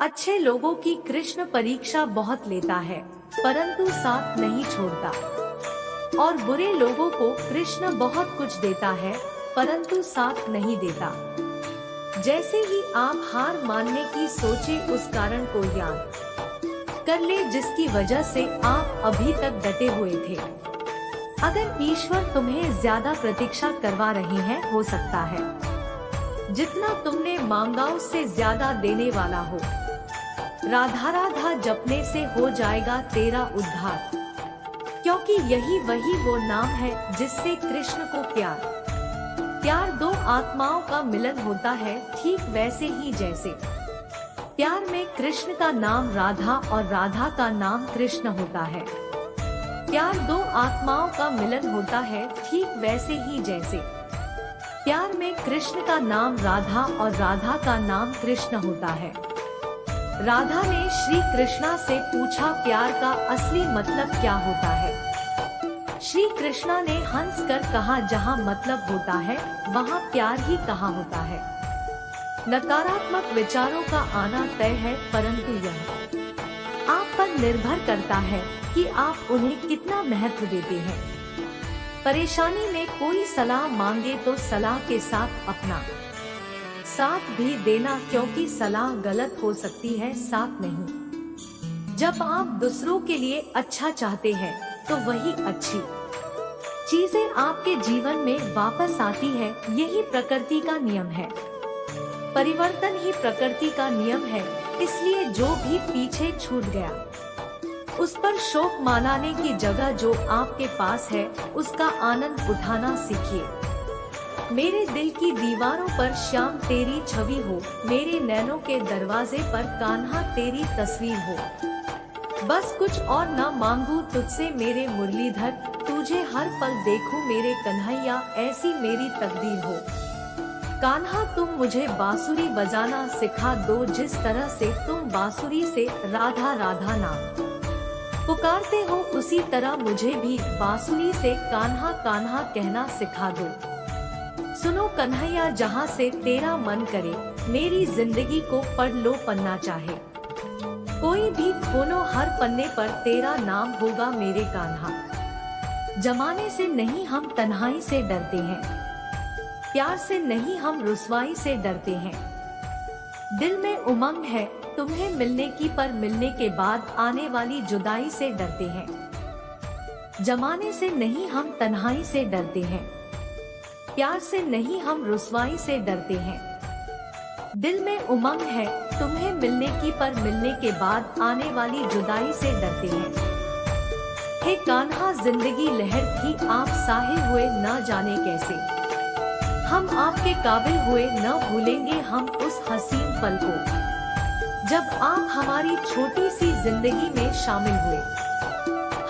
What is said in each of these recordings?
अच्छे लोगों की कृष्ण परीक्षा बहुत लेता है, परंतु साथ नहीं छोड़ता। और बुरे लोगों को कृष्ण बहुत कुछ देता है, परंतु साथ नहीं देता। जैसे ही आप हार मानने की सोचे, उस कारण को याद कर ले जिसकी वजह से आप अभी तक डटे हुए थे। अगर ईश्वर तुम्हें ज्यादा प्रतीक्षा करवा रहे हैं, हो सकता है जितना तुमने मांगा उससे ज्यादा देने वाला हो। राधा राधा जपने से हो जाएगा तेरा उद्धार, क्योंकि यही वो नाम है जिससे कृष्ण को प्यार दो आत्माओं का मिलन होता है, ठीक वैसे ही जैसे प्यार में कृष्ण का नाम राधा और राधा का नाम कृष्ण होता है। प्यार दो आत्माओं का मिलन होता है, ठीक वैसे ही जैसे प्यार में कृष्ण का नाम राधा और राधा का नाम कृष्ण होता है। राधा ने श्री कृष्णा से पूछा, प्यार का असली मतलब क्या होता है? श्री कृष्णा ने हंस कर कहा, जहाँ मतलब होता है वहाँ प्यार ही कहाँ होता है। नकारात्मक विचारों का आना तय है, परंतु यह आप पर निर्भर करता है कि आप उन्हें कितना महत्व देते हैं। परेशानी में कोई सलाह मांगे तो सलाह के साथ अपना साथ भी देना, क्योंकि सलाह गलत हो सकती है, साथ नहीं। जब आप दूसरों के लिए अच्छा चाहते हैं तो वही अच्छी चीजें आपके जीवन में वापस आती है। यही प्रकृति का नियम है। परिवर्तन ही प्रकृति का नियम है। इसलिए जो भी पीछे छूट गया उस पर शोक मनाने की जगह जो आपके पास है उसका आनंद उठाना सीखिए। मेरे दिल की दीवारों पर श्याम तेरी छवि हो, मेरे नैनों के दरवाजे पर कान्हा तेरी तस्वीर हो। बस कुछ और न मांगू तुझसे मेरे मुरलीधर, तुझे हर पल देखूं मेरे कन्हैया, ऐसी मेरी तकदीर हो। कान्हा तुम मुझे बांसुरी बजाना सिखा दो, जिस तरह से तुम बांसुरी से राधा राधा नाम पुकारते हो, उसी तरह मुझे भी बांसुरी से कान्हा कान्हा कहना सिखा दो। सुनो कन्हैया, जहाँ से तेरा मन करे, मेरी जिंदगी को पढ़ लो पन्ना चाहे कोई भी खोलो, हर पन्ने पर तेरा नाम होगा मेरे कान्हा। जमाने से नहीं हम तन्हाई से डरते हैं, प्यार से नहीं हम रुसवाई से डरते हैं। दिल में उमंग है तुम्हें मिलने की, पर मिलने के बाद आने वाली जुदाई से डरते हैं। जमाने से नहीं हम तन्हाई से डरते हैं, प्यार से नहीं हम रुसवाई से डरते हैं। दिल में उमंग है तुम्हें मिलने की, पर मिलने के बाद आने वाली जुदाई से डरते हैं। हे कान्हा जिंदगी लहर थी, आप साहिल हुए न जाने कैसे, हम आपके काबिल हुए न भूलेंगे हम उस हसीन पल को, जब आप हमारी छोटी सी जिंदगी में शामिल हुए।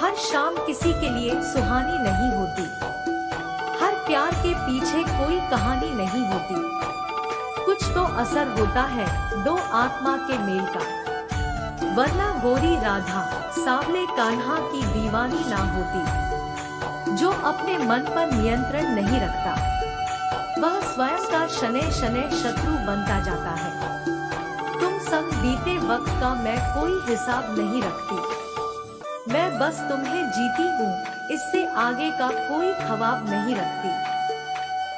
हर शाम किसी के लिए सुहानी नहीं होती, हर प्यार के पीछे कोई कहानी नहीं होती। कुछ तो असर होता है दो आत्मा के मेल का, वरना गोरी राधा सांवले कान्हा की दीवानी ना होती। जो अपने मन पर नियंत्रण नहीं रखता वह स्वयं का शनै शनै शत्रु बनता जाता है। तुम संग बीते वक्त का मैं कोई हिसाब नहीं रखती, मैं बस तुम्हें जीती हूँ, इससे आगे का कोई ख्वाब नहीं रखती।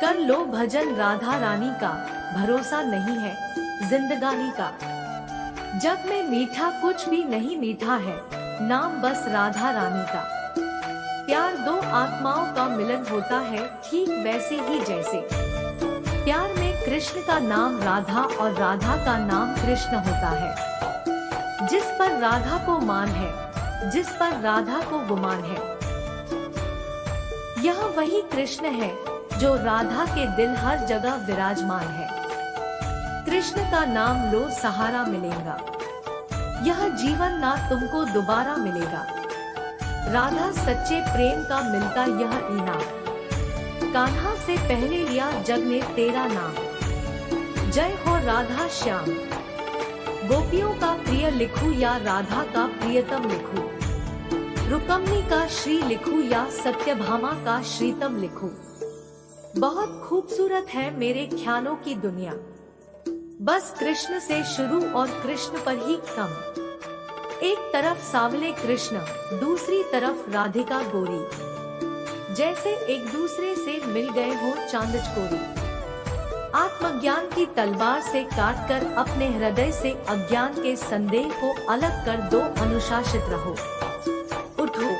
कर लो भजन राधा रानी का, भरोसा नहीं है जिंदगानी का। जग में मीठा कुछ भी नहीं मीठा है, नाम बस राधा रानी का। प्यार दो आत्माओं का मिलन होता है, ठीक वैसे ही जैसे प्यार में कृष्ण का नाम राधा और राधा का नाम कृष्ण होता है। जिस पर राधा को मान है, जिस पर राधा को गुमान है, यह वही कृष्ण है जो राधा के दिल हर जगह विराजमान है। कृष्ण का नाम लो सहारा मिलेगा, यह जीवन ना तुमको दोबारा मिलेगा। राधा सच्चे प्रेम का मिलता यह इनाम, कान्हा से पहले लिया जग ने तेरा नाम। जय हो राधा श्याम, गोपियों का प्रिय लिखूं या राधा का प्रियतम लिखूं, रुकमनी का श्री लिखूं या सत्यभामा का श्रीतम लिखूं। बहुत खूबसूरत है मेरे ख्यालों की दुनिया, बस कृष्ण से शुरू और कृष्ण पर ही कम। एक तरफ सांवले कृष्ण, दूसरी तरफ राधिका गोरी, जैसे एक दूसरे से मिल गए हो चांद चकोरी। आत्मज्ञान की तलवार से काटकर अपने हृदय से अज्ञान के संदेह को अलग कर दो। अनुशासित रहो, उठो।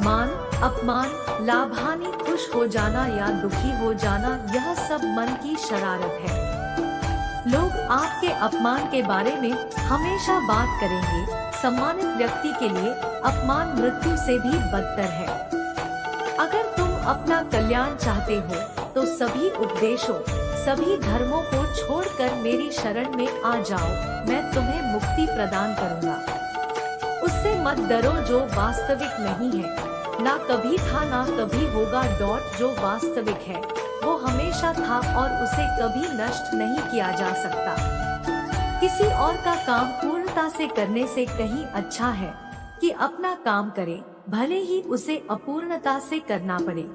मान अपमान, लाभ हानि, खुश हो जाना या दुखी हो जाना, यह सब मन की शरारत है। लोग आपके अपमान के बारे में हमेशा बात करेंगे। सम्मानित व्यक्ति के लिए अपमान मृत्यु से भी बदतर है। अगर तुम अपना कल्याण चाहते हो तो सभी उपदेशों, सभी धर्मों को छोड़कर मेरी शरण में आ जाओ, मैं तुम्हें मुक्ति प्रदान करूंगा। उससे मत डरो जो वास्तविक नहीं है, ना कभी था ना कभी होगा। जो वास्तविक है वो हमेशा था और उसे कभी नष्ट नहीं किया जा सकता। किसी और का काम पूर्णता से करने से कहीं अच्छा है कि अपना काम करे, भले ही उसे अपूर्णता से करना पड़े।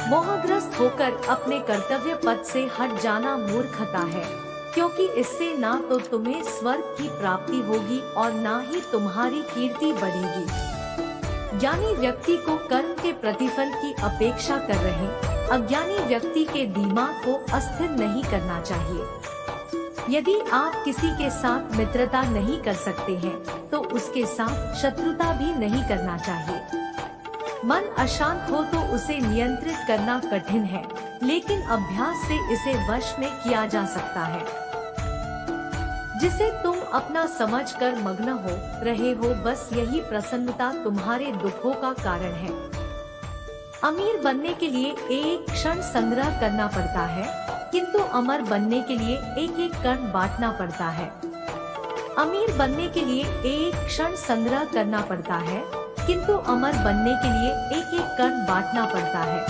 मोहग्रस्त होकर अपने कर्तव्य पथ से हट जाना मूर्खता है, क्योंकि इससे ना तो तुम्हें स्वर्ग की प्राप्ति होगी और ना ही तुम्हारी कीर्ति बढ़ेगी। ज्ञानी व्यक्ति को कर्म के प्रतिफल की अपेक्षा कर रहे अज्ञानी व्यक्ति के दिमाग को अस्थिर नहीं करना चाहिए। यदि आप किसी के साथ मित्रता नहीं कर सकते हैं तो उसके साथ शत्रुता भी नहीं करना चाहिए। मन अशांत हो तो उसे नियंत्रित करना कठिन है, लेकिन अभ्यास से इसे वश में किया जा सकता है। जिसे तुम अपना समझकर मग्न हो रहे हो, बस यही प्रसन्नता तुम्हारे दुखों का कारण है। अमीर बनने के लिए एक क्षण संग्रह करना पड़ता है, किंतु अमर बनने के लिए एक एक कण बांटना पड़ता है। अमीर बनने के लिए एक क्षण संग्रह करना पड़ता है, किंतु अमर बनने के लिए एक एक कण बांटना पड़ता है।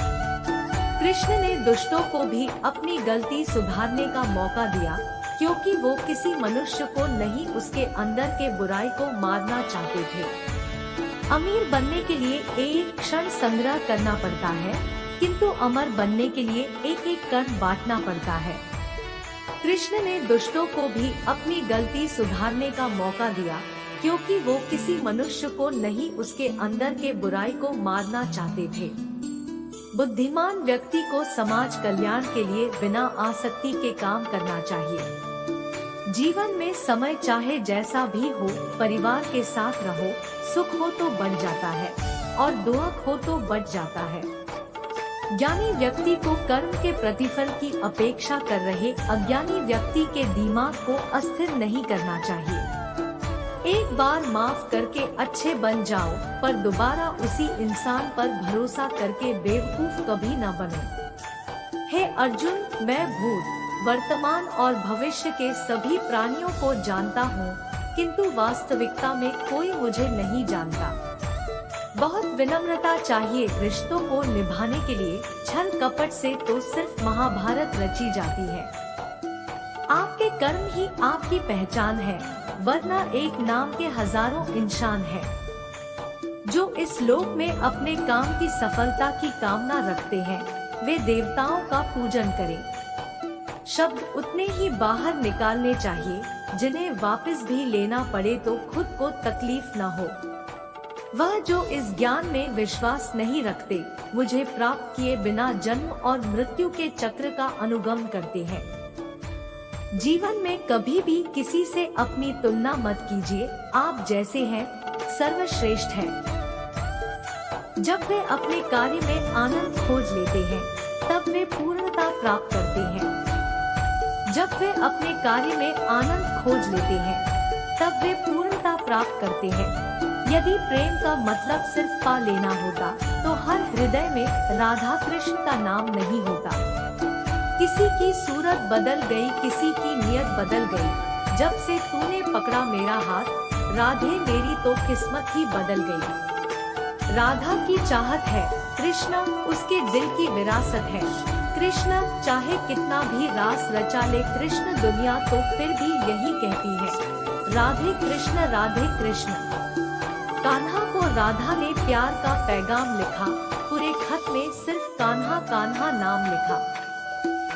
कृष्ण ने दुष्टों को भी अपनी गलती सुधारने का मौका दिया, क्योंकि वो किसी मनुष्य को नहीं उसके अंदर के बुराई को मारना चाहते थे। अमीर बनने के लिए एक क्षण संग्रह करना पड़ता है, किंतु अमर बनने के लिए एक एक कण बांटना पड़ता है। कृष्ण ने दुष्टों को भी अपनी गलती सुधारने का मौका दिया, क्योंकि वो किसी मनुष्य को नहीं उसके अंदर के बुराई को मारना चाहते थे। बुद्धिमान व्यक्ति को समाज कल्याण के लिए बिना आसक्ति के काम करना चाहिए। जीवन में समय चाहे जैसा भी हो, परिवार के साथ रहो। सुख हो तो बढ़ जाता है और दुख हो तो बढ़ जाता है। ज्ञानी व्यक्ति को कर्म के प्रतिफल की अपेक्षा कर रहे अज्ञानी व्यक्ति के दिमाग को अस्थिर नहीं करना चाहिए। एक बार माफ करके अच्छे बन जाओ, पर दोबारा उसी इंसान पर भरोसा करके बेवकूफ कभी न बनो। हे अर्जुन, मैं भूत, वर्तमान और भविष्य के सभी प्राणियों को जानता हूँ, किंतु वास्तविकता में कोई मुझे नहीं जानता। बहुत विनम्रता चाहिए रिश्तों को निभाने के लिए। छल कपट से तो सिर्फ महाभारत रची जाती है। आपके कर्म ही आपकी पहचान है, वरना एक नाम के हजारों इंसान हैं। जो इस लोक में अपने काम की सफलता की कामना रखते हैं, वे देवताओं का पूजन करें। शब्द उतने ही बाहर निकालने चाहिए जिन्हें वापस भी लेना पड़े तो खुद को तकलीफ न हो। वह जो इस ज्ञान में विश्वास नहीं रखते, मुझे प्राप्त किए बिना जन्म और मृत्यु के चक्र का अनुगम करते हैं। जीवन में कभी भी किसी से अपनी तुलना मत कीजिए। आप जैसे हैं सर्वश्रेष्ठ हैं। जब वे अपने कार्य में आनंद खोज लेते हैं, तब वे पूर्णता प्राप्त करते हैं। जब वे अपने कार्य में आनंद खोज लेते हैं, तब वे पूर्णता प्राप्त करते हैं। यदि प्रेम का मतलब सिर्फ पा लेना होता, तो हर हृदय में राधा कृष्ण का नाम नहीं होता। किसी की सूरत बदल गई, किसी की नियत बदल गई। जब से तूने पकड़ा मेरा हाथ, राधे मेरी तो किस्मत ही बदल गई। राधा की चाहत है, कृष्ण उसके दिल की विरासत है। कृष्ण चाहे कितना भी रास रचा ले, कृष्ण दुनिया तो फिर भी यही कहती है, राधे कृष्ण राधे कृष्ण। कान्हा को राधा ने प्यार का पैगाम लिखा, पूरे खत में सिर्फ कान्हा कान्हा नाम लिखा।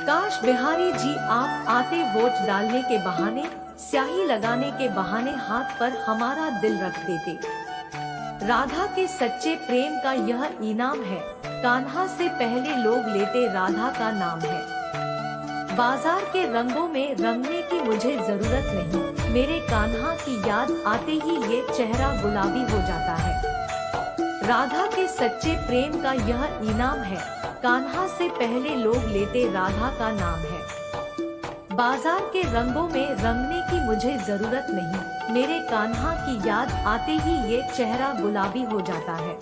काश बिहारी जी आप आते वोट डालने के बहाने, स्याही लगाने के बहाने हाथ पर हमारा दिल रख देते। राधा के सच्चे प्रेम का यह इनाम है, कान्हा से पहले लोग लेते राधा का नाम है। बाजार के रंगों में रंगने की मुझे जरूरत नहीं, मेरे कान्हा की याद आते ही ये चेहरा गुलाबी हो जाता है। राधा के सच्चे प्रेम का यह इनाम है, कान्हा से पहले लोग लेते राधा का नाम है। बाजार के रंगों में रंगने की मुझे जरूरत नहीं, मेरे कान्हा की याद आते ही ये चेहरा गुलाबी हो जाता है।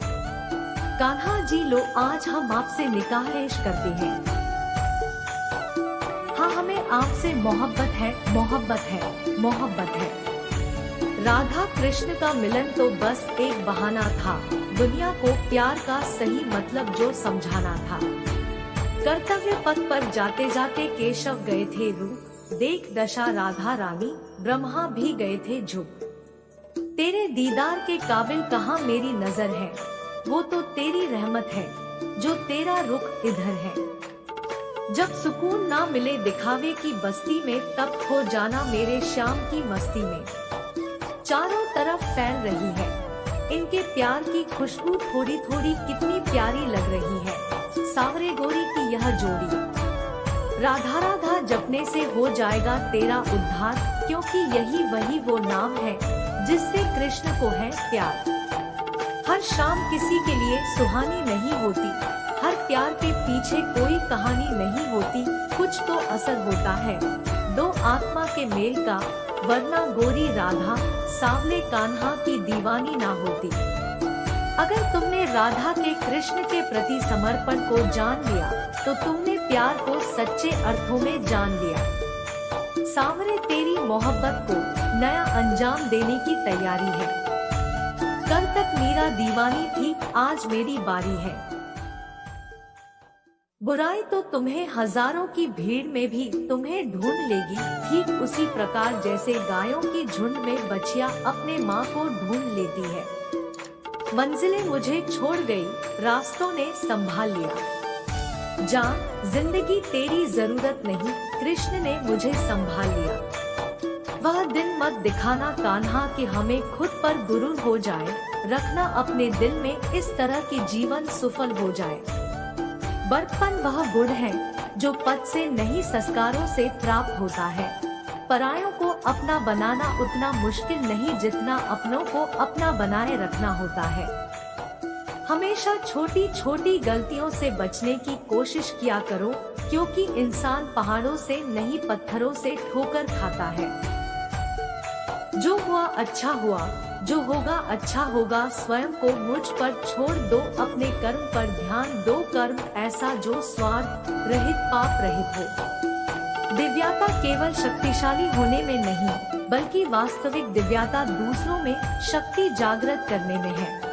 कान्हा जी लो आज हम आपसे निकाह पेश करते हैं। हाँ हमें आपसे मोहब्बत है, मोहब्बत है, मोहब्बत है। राधा कृष्ण का मिलन तो बस एक बहाना था, दुनिया को प्यार का सही मतलब जो समझाना था। कर्तव्य पथ पर जाते जाते केशव गए थे रूप, देख दशा राधा रानी, ब्रह्मा भी गए थे झुक। तेरे दीदार के काबिल कहाँ मेरी नजर है, वो तो तेरी रहमत है, जो तेरा रुख इधर है। जब सुकून ना मिले दिखावे की बस्ती में, तब खो जाना मेरे श्याम की मस्ती में। चारों तरफ फैल रही है इनके प्यार की खुशबू, थोड़ी थोड़ी कितनी प्यारी लग रही है सावरे गोरी की यह जोड़ी। राधा राधा जपने से हो जाएगा तेरा उद्धार, क्योंकि यही वही वो नाम है जिससे कृष्ण को है प्यार। हर शाम किसी के लिए सुहानी नहीं होती, हर प्यार के पीछे कोई कहानी नहीं होती, कुछ तो असर होता है दो आत्मा के मेल का, वरना गोरी राधा सांवले कान्हा की दीवानी ना होती। अगर तुमने राधा के कृष्ण के प्रति समर्पण को जान लिया, तो तुमने प्यार को सच्चे अर्थों में जान लिया। सांवरे तेरी मोहब्बत को नया अंजाम देने की तैयारी है। कल तक मीरा दीवानी थी, आज मेरी बारी है। बुराई तो तुम्हें हजारों की भीड़ में भी तुम्हें ढूंढ लेगी, ठीक उसी प्रकार जैसे गायों की झुंड में बछिया अपने माँ को ढूंढ लेती है। मंजिलें मुझे छोड़ गई, रास्तों ने संभाल लिया। जान जिंदगी तेरी जरूरत नहीं, कृष्ण ने मुझे संभाल लिया। वह दिन मत दिखाना कान्हा कि हमें खुद पर गुरूर हो जाए, रखना अपने दिल में इस तरह की जीवन सफल हो जाए। बड़पन वह गुण है जो पद से नहीं संस्कारों से प्राप्त होता है। परायों को अपना बनाना उतना मुश्किल नहीं जितना अपनों को अपना बनाए रखना होता है। हमेशा छोटी छोटी गलतियों से बचने की कोशिश किया करो, क्योंकि इंसान पहाड़ों से नहीं पत्थरों से ठोकर खाता है। जो हुआ अच्छा हुआ, जो होगा अच्छा होगा, स्वयं को मुझ पर छोड़ दो, अपने कर्म पर ध्यान दो, कर्म ऐसा जो स्वार्थ रहित पाप रहित हो। दिव्यता केवल शक्तिशाली होने में नहीं, बल्कि वास्तविक दिव्यता दूसरों में शक्ति जागृत करने में है।